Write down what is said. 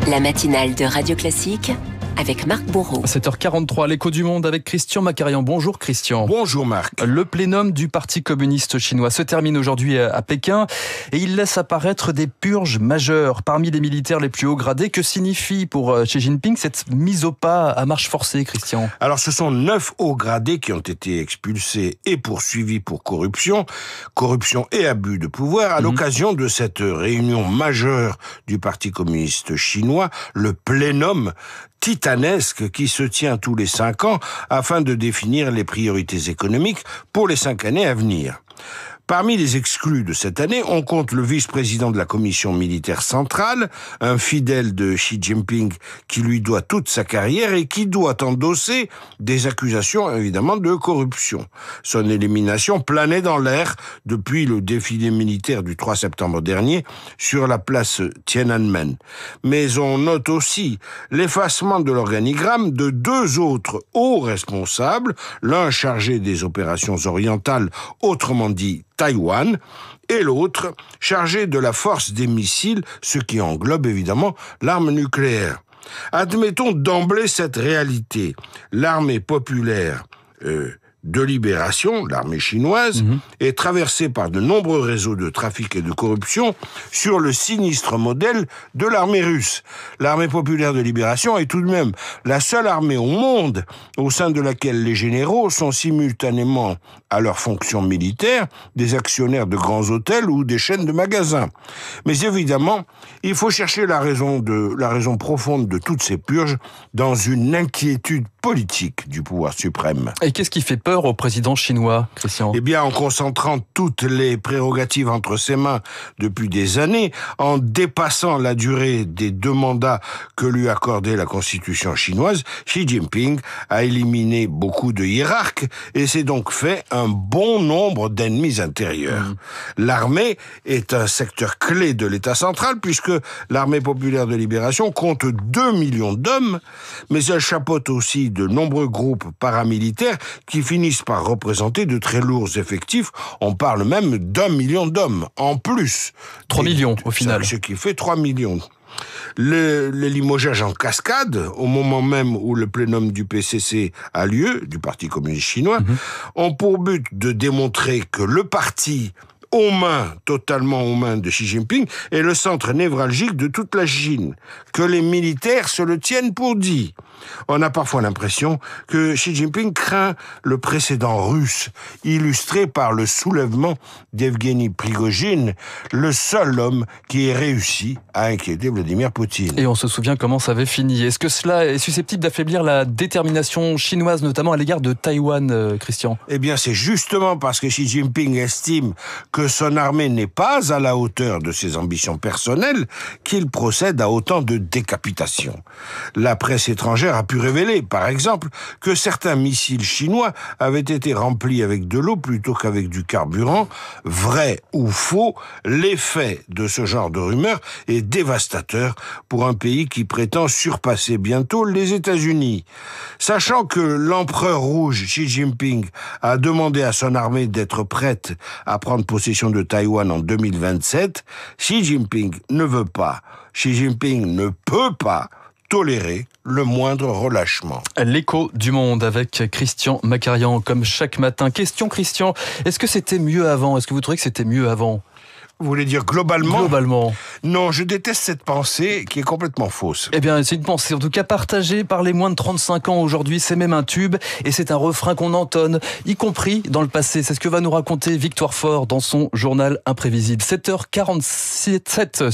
La matinale de Radio Classique avec Marc Bourreau. 7h43, l'écho du monde avec Christian Macarian. Bonjour Christian. Bonjour Marc. Le plénum du Parti communiste chinois se termine aujourd'hui à Pékin et il laisse apparaître des purges majeures parmi les militaires les plus hauts gradés. Que signifie pour Xi Jinping cette mise au pas à marche forcée, Christian ? Alors ce sont 9 hauts gradés qui ont été expulsés et poursuivis pour corruption et abus de pouvoir à l'occasion de cette réunion majeure du Parti communiste chinois, le plénum titanesque qui se tient tous les 5 ans afin de définir les priorités économiques pour les 5 années à venir. Parmi les exclus de cette année, on compte le vice-président de la commission militaire centrale, un fidèle de Xi Jinping qui lui doit toute sa carrière et qui doit endosser des accusations évidemment de corruption. Son élimination planait dans l'air depuis le défilé militaire du 3 septembre dernier sur la place Tiananmen. Mais on note aussi l'effacement de l'organigramme de 2 autres hauts responsables, l'un chargé des opérations orientales, autrement dit Taïwan, et l'autre chargé de la force des missiles, ce qui englobe évidemment l'arme nucléaire. Admettons d'emblée cette réalité. L'armée populaire de libération, l'armée chinoise, est traversée par de nombreux réseaux de trafic et de corruption sur le sinistre modèle de l'armée russe. L'armée populaire de libération est tout de même la seule armée au monde au sein de laquelle les généraux sont simultanément à leur fonction militaire des actionnaires de grands hôtels ou des chaînes de magasins. Mais évidemment, il faut chercher la raison profonde de toutes ces purges dans une inquiétude politique du pouvoir suprême. Et qu'est-ce qui fait peur au président chinois, Christian ? Eh bien, en concentrant toutes les prérogatives entre ses mains depuis des années, en dépassant la durée des 2 mandats que lui accordait la constitution chinoise, Xi Jinping a éliminé beaucoup de hiérarques et s'est donc fait un bon nombre d'ennemis intérieurs. L'armée est un secteur clé de l'État central puisque l'armée populaire de libération compte 2 millions d'hommes, mais elle chapeaute aussi de nombreux groupes paramilitaires qui finissent par représenter de très lourds effectifs. On parle même d'1 million d'hommes en plus. 3 millions au final. Ce qui fait 3 millions. Les limogeages en cascade, au moment même où le plénum du PCC a lieu, du Parti communiste chinois, ont pour but de démontrer que le parti totalement aux mains de Xi Jinping, est le centre névralgique de toute la Chine, que les militaires se le tiennent pour dit. On a parfois l'impression que Xi Jinping craint le précédent russe, illustré par le soulèvement d'Evgeny Prigojine, le seul homme qui ait réussi à inquiéter Vladimir Poutine. Et on se souvient comment ça avait fini. Est-ce que cela est susceptible d'affaiblir la détermination chinoise, notamment à l'égard de Taïwan, Christian ? Eh bien, c'est justement parce que Xi Jinping estime que son armée n'est pas à la hauteur de ses ambitions personnelles qu'il procède à autant de décapitations. La presse étrangère a pu révéler, par exemple, que certains missiles chinois avaient été remplis avec de l'eau plutôt qu'avec du carburant. Vrai ou faux, l'effet de ce genre de rumeurs est dévastateur pour un pays qui prétend surpasser bientôt les États-Unis. Sachant que l'empereur rouge Xi Jinping a demandé à son armée d'être prête à prendre possession de Taïwan en 2027, Xi Jinping ne peut pas tolérer le moindre relâchement. L'écho du monde avec Christian Macarian, comme chaque matin. Question, Christian, est-ce que c'était mieux avant ? Est-ce que vous trouvez que c'était mieux avant ? Vous voulez dire globalement ? Globalement. Non, je déteste cette pensée qui est complètement fausse. Eh bien, c'est une pensée en tout cas partagée par les moins de 35 ans aujourd'hui. C'est même un tube et c'est un refrain qu'on entonne, y compris dans le passé. C'est ce que va nous raconter Victoire Fort dans son journal imprévisible. 7h47